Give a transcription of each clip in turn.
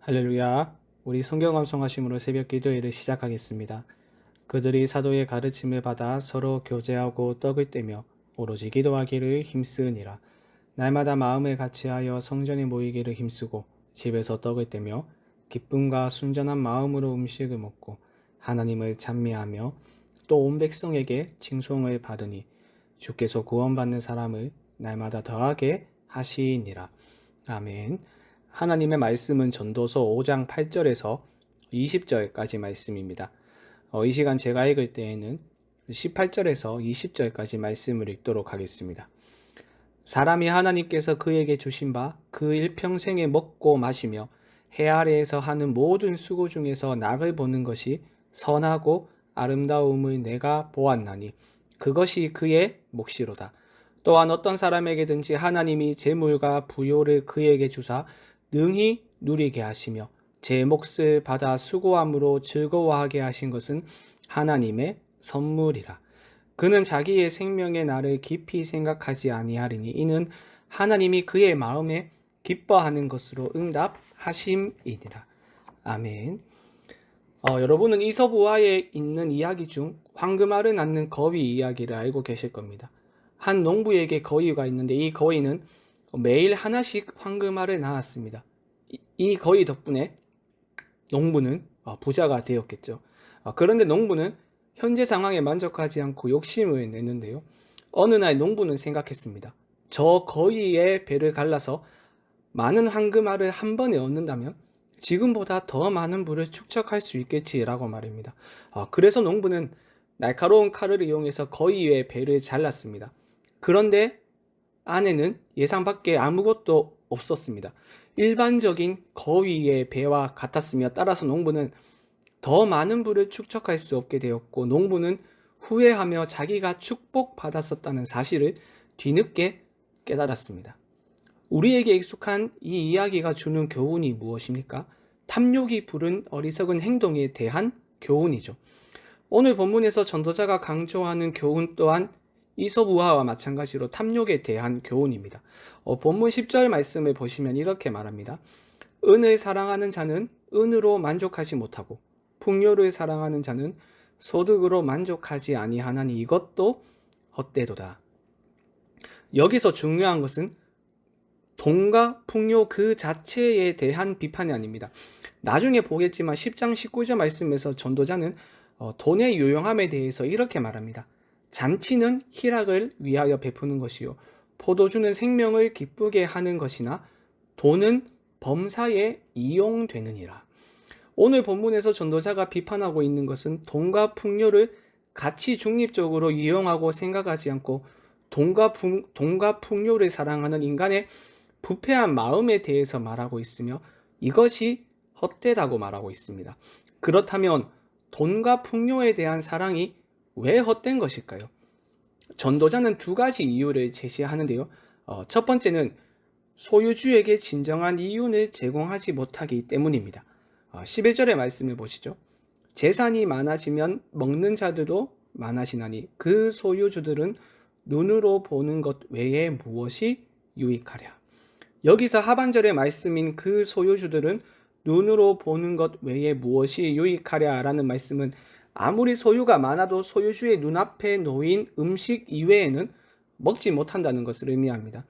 할렐루야. 우리 성경 암송하심으로 새벽 기도회를 시작하겠습니다. 그들이 사도의 가르침을 받아 서로 교제하고 떡을 떼며 오로지 기도하기를 힘쓰으니라. 날마다 마음을 같이하여 성전에 모이기를 힘쓰고 집에서 떡을 떼며 기쁨과 순전한 마음으로 음식을 먹고 하나님을 찬미하며 또 온 백성에게 칭송을 받으니 주께서 구원받는 사람을 날마다 더하게 하시니라. 아멘. 하나님의 말씀은 전도서 5장 8절에서 20절까지 말씀입니다. 이 시간 제가 읽을 때에는 18절에서 20절까지 말씀을 읽도록 하겠습니다. 사람이 하나님께서 그에게 주신 바 그 일평생에 먹고 마시며 해 아래에서 하는 모든 수고 중에서 낙을 보는 것이 선하고 아름다움을 내가 보았나니 그것이 그의 몫이로다. 또한 어떤 사람에게든지 하나님이 재물과 부요를 그에게 주사 능히 누리게 하시며 제 몫을 받아 수고함으로 즐거워하게 하신 것은 하나님의 선물이라. 그는 자기의 생명의 날을 깊이 생각하지 아니하리니 이는 하나님이 그의 마음에 기뻐하는 것으로 응답하심이니라. 아멘. 여러분은 이솝우화에 있는 이야기 중 황금알을 낳는 거위 이야기를 알고 계실 겁니다. 한 농부에게 거위가 있는데 이 거위는 매일 하나씩 황금알을 낳았습니다. 이 거위 덕분에 농부는 부자가 되었겠죠. 그런데 농부는 현재 상황에 만족하지 않고 욕심을 냈는데요. 어느 날 농부는 생각했습니다. 저 거위의 배를 갈라서 많은 황금알을 한 번에 얻는다면 지금보다 더 많은 부를 축적할 수 있겠지라고 말입니다. 그래서 농부는 날카로운 칼을 이용해서 거위의 배를 잘랐습니다. 그런데 안에는 예상 밖에 아무것도 없었습니다. 일반적인 거위의 배와 같았으며 따라서 농부는 더 많은 부를 축적할 수 없게 되었고 농부는 후회하며 자기가 축복받았었다는 사실을 뒤늦게 깨달았습니다. 우리에게 익숙한 이 이야기가 주는 교훈이 무엇입니까? 탐욕이 부른 어리석은 행동에 대한 교훈이죠. 오늘 본문에서 전도자가 강조하는 교훈 또한 이솝우화와 마찬가지로 탐욕에 대한 교훈입니다. 본문 10절 말씀을 보시면 이렇게 말합니다. 은을 사랑하는 자는 은으로 만족하지 못하고 풍요를 사랑하는 자는 소득으로 만족하지 아니하나니 이것도 헛되도다. 여기서 중요한 것은 돈과 풍요 그 자체에 대한 비판이 아닙니다. 나중에 보겠지만 10장 19절 말씀에서 전도자는 돈의 유용함에 대해서 이렇게 말합니다. 잔치는 희락을 위하여 베푸는 것이요 포도주는 생명을 기쁘게 하는 것이나 돈은 범사에 이용되느니라. 오늘 본문에서 전도자가 비판하고 있는 것은 돈과 풍요를 가치 중립적으로 이용하고 생각하지 않고 돈과 풍요를 사랑하는 인간의 부패한 마음에 대해서 말하고 있으며 이것이 헛되다고 말하고 있습니다. 그렇다면 돈과 풍요에 대한 사랑이 왜 헛된 것일까요? 전도자는 두 가지 이유를 제시하는데요. 첫 번째는 소유주에게 진정한 이윤을 제공하지 못하기 때문입니다. 11절의 말씀을 보시죠. 재산이 많아지면 먹는 자들도 많아지나니 그 소유주들은 눈으로 보는 것 외에 무엇이 유익하랴. 여기서 하반절의 말씀인 그 소유주들은 눈으로 보는 것 외에 무엇이 유익하랴 라는 말씀은 아무리 소유가 많아도 소유주의 눈앞에 놓인 음식 이외에는 먹지 못한다는 것을 의미합니다.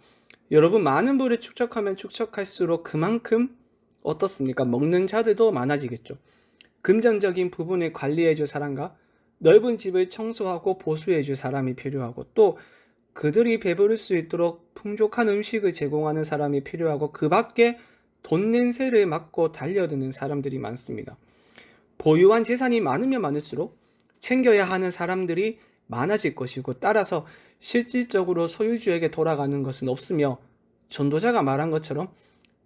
여러분, 많은 부를 축적하면 축적할수록 그만큼 어떻습니까? 먹는 자들도 많아지겠죠. 금전적인 부분을 관리해줄 사람과 넓은 집을 청소하고 보수해줄 사람이 필요하고 또 그들이 배부를 수 있도록 풍족한 음식을 제공하는 사람이 필요하고 그 밖에 돈 냄새를 맡고 달려드는 사람들이 많습니다. 보유한 재산이 많으면 많을수록 챙겨야 하는 사람들이 많아질 것이고 따라서 실질적으로 소유주에게 돌아가는 것은 없으며 전도자가 말한 것처럼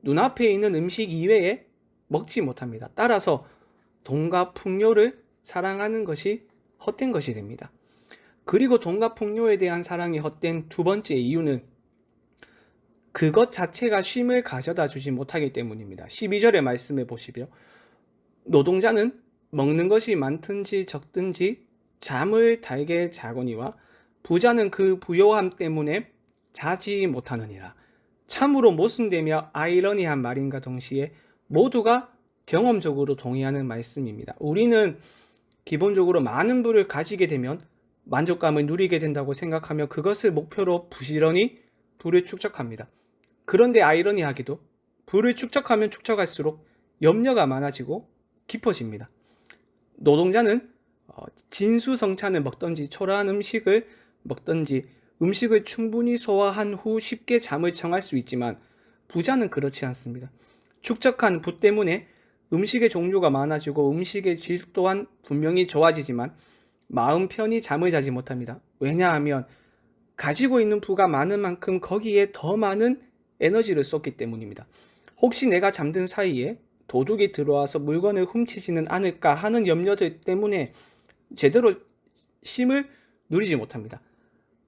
눈앞에 있는 음식 이외에 먹지 못합니다. 따라서 돈과 풍요를 사랑하는 것이 헛된 것이 됩니다. 그리고 돈과 풍요에 대한 사랑이 헛된 두 번째 이유는 그것 자체가 쉼을 가져다 주지 못하기 때문입니다. 12절의 말씀을 보시며 노동자는 먹는 것이 많든지 적든지 잠을 달게 자거니와 부자는 그 부요함 때문에 자지 못하느니라. 참으로 모순되며 아이러니한 말인가 동시에 모두가 경험적으로 동의하는 말씀입니다. 우리는 기본적으로 많은 부를 가지게 되면 만족감을 누리게 된다고 생각하며 그것을 목표로 부지런히 부를 축적합니다. 그런데 아이러니하게도 부를 축적하면 축적할수록 염려가 많아지고 깊어집니다. 노동자는 진수성찬을 먹든지 초라한 음식을 먹든지 음식을 충분히 소화한 후 쉽게 잠을 청할 수 있지만 부자는 그렇지 않습니다. 축적한 부 때문에 음식의 종류가 많아지고 음식의 질 또한 분명히 좋아지지만 마음 편히 잠을 자지 못합니다. 왜냐하면 가지고 있는 부가 많은 만큼 거기에 더 많은 에너지를 쏟기 때문입니다. 혹시 내가 잠든 사이에 도둑이 들어와서 물건을 훔치지는 않을까 하는 염려들 때문에 제대로 쉼을 누리지 못합니다.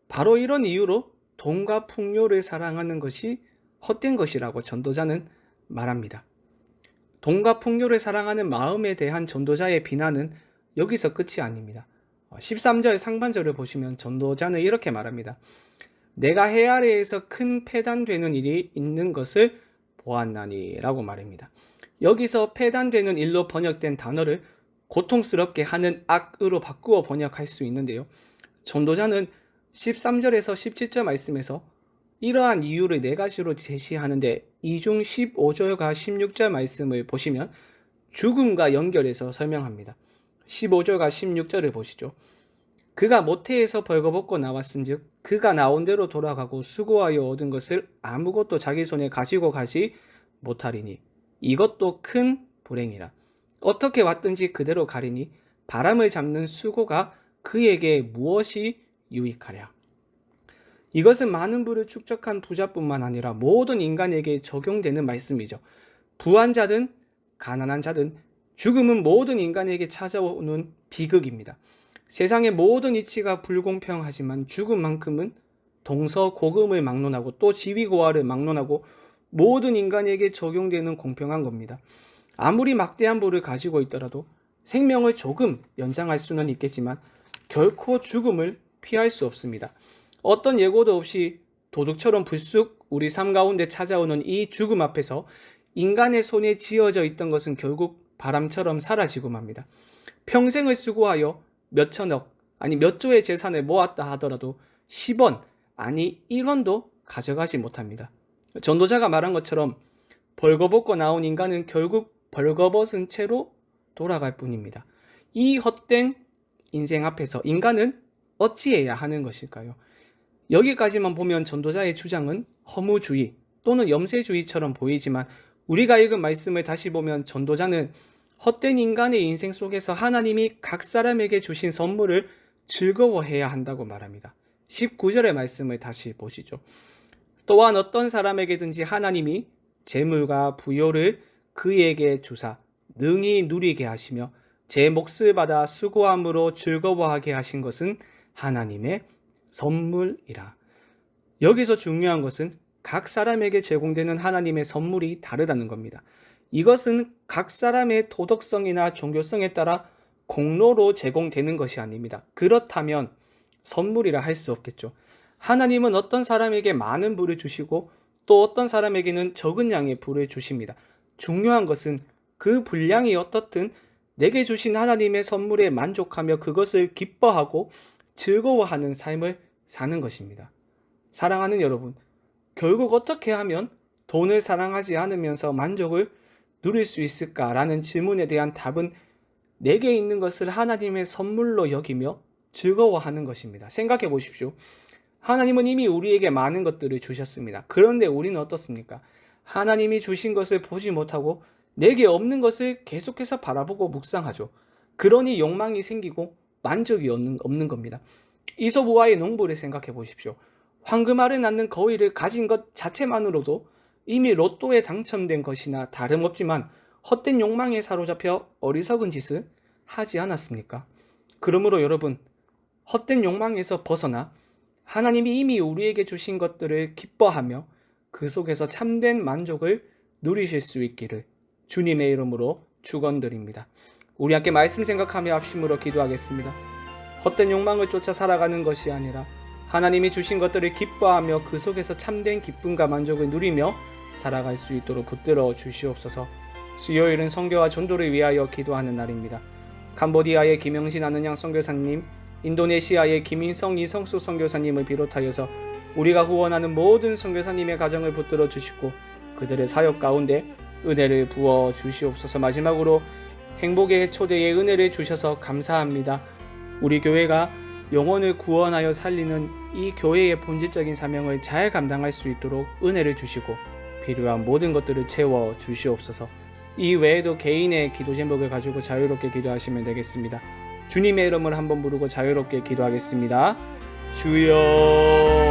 바로 이런 이유로 돈과 풍요를 사랑하는 것이 헛된 것이라고 전도자는 말합니다. 돈과 풍요를 사랑하는 마음에 대한 전도자의 비난은 여기서 끝이 아닙니다. 13절 상반절을 보시면 전도자는 이렇게 말합니다. 내가 해 아래에서 큰 패단되는 일이 있는 것을 보았나니 라고 말합니다. 여기서 패단되는 일로 번역된 단어를 고통스럽게 하는 악으로 바꾸어 번역할 수 있는데요. 전도자는 13절에서 17절 말씀에서 이러한 이유를 4가지로 제시하는데 이 중 15절과 16절 말씀을 보시면 죽음과 연결해서 설명합니다. 15절과 16절을 보시죠. 그가 모태에서 벌거벗고 나왔은즉 그가 나온 대로 돌아가고 수고하여 얻은 것을 아무것도 자기 손에 가지고 가지 못하리니 이것도 큰 불행이라. 어떻게 왔든지 그대로 가리니 바람을 잡는 수고가 그에게 무엇이 유익하랴. 이것은 많은 부를 축적한 부자뿐만 아니라 모든 인간에게 적용되는 말씀이죠. 부한 자든 가난한 자든 죽음은 모든 인간에게 찾아오는 비극입니다. 세상의 모든 이치가 불공평하지만 죽음만큼은 동서고금을 막론하고 또 지위고하를 막론하고 모든 인간에게 적용되는 공평한 겁니다. 아무리 막대한 부를 가지고 있더라도 생명을 조금 연장할 수는 있겠지만 결코 죽음을 피할 수 없습니다. 어떤 예고도 없이 도둑처럼 불쑥 우리 삶 가운데 찾아오는 이 죽음 앞에서 인간의 손에 쥐어져 있던 것은 결국 바람처럼 사라지고 맙니다. 평생을 수고하여 몇 천억 아니 몇 조의 재산을 모았다 하더라도 10원 아니 1원도 가져가지 못합니다. 전도자가 말한 것처럼 벌거벗고 나온 인간은 결국 벌거벗은 채로 돌아갈 뿐입니다. 이 헛된 인생 앞에서 인간은 어찌해야 하는 것일까요? 여기까지만 보면 전도자의 주장은 허무주의 또는 염세주의처럼 보이지만 우리가 읽은 말씀을 다시 보면 전도자는 헛된 인간의 인생 속에서 하나님이 각 사람에게 주신 선물을 즐거워해야 한다고 말합니다. 19절의 말씀을 다시 보시죠. 또한 어떤 사람에게든지 하나님이 재물과 부요를 그에게 주사 능히 누리게 하시며 제 몫을 받아 수고함으로 즐거워하게 하신 것은 하나님의 선물이라. 여기서 중요한 것은 각 사람에게 제공되는 하나님의 선물이 다르다는 겁니다. 이것은 각 사람의 도덕성이나 종교성에 따라 공로로 제공되는 것이 아닙니다. 그렇다면 선물이라 할 수 없겠죠. 하나님은 어떤 사람에게 많은 부를 주시고 또 어떤 사람에게는 적은 양의 부를 주십니다. 중요한 것은 그 분량이 어떻든 내게 주신 하나님의 선물에 만족하며 그것을 기뻐하고 즐거워하는 삶을 사는 것입니다. 사랑하는 여러분, 결국 어떻게 하면 돈을 사랑하지 않으면서 만족을 누릴 수 있을까라는 질문에 대한 답은 내게 있는 것을 하나님의 선물로 여기며 즐거워하는 것입니다. 생각해 보십시오. 하나님은 이미 우리에게 많은 것들을 주셨습니다. 그런데 우리는 어떻습니까? 하나님이 주신 것을 보지 못하고 내게 없는 것을 계속해서 바라보고 묵상하죠. 그러니 욕망이 생기고 만족이 없는 겁니다. 이솝우화의 농부를 생각해 보십시오. 황금알을 낳는 거위를 가진 것 자체만으로도 이미 로또에 당첨된 것이나 다름없지만 헛된 욕망에 사로잡혀 어리석은 짓을 하지 않았습니까? 그러므로 여러분, 헛된 욕망에서 벗어나 하나님이 이미 우리에게 주신 것들을 기뻐하며 그 속에서 참된 만족을 누리실 수 있기를 주님의 이름으로 축원드립니다. 우리 함께 말씀 생각하며 합심으로 기도하겠습니다. 헛된 욕망을 쫓아 살아가는 것이 아니라 하나님이 주신 것들을 기뻐하며 그 속에서 참된 기쁨과 만족을 누리며 살아갈 수 있도록 붙들어 주시옵소서. 수요일은 선교와 전도를 위하여 기도하는 날입니다. 캄보디아의 김영신 아는양 선교사님, 인도네시아의 김인성 이성수 선교사님을 비롯하여서 우리가 후원하는 모든 선교사님의 가정을 붙들어 주시고 그들의 사역 가운데 은혜를 부어 주시옵소서. 마지막으로 행복의 초대의 은혜를 주셔서 감사합니다. 우리 교회가 영혼을 구원하여 살리는 이 교회의 본질적인 사명을 잘 감당할 수 있도록 은혜를 주시고 필요한 모든 것들을 채워 주시옵소서. 이 외에도 개인의 기도 제목을 가지고 자유롭게 기도하시면 되겠습니다. 주님의 이름을 한번 부르고 자유롭게 기도하겠습니다. 주여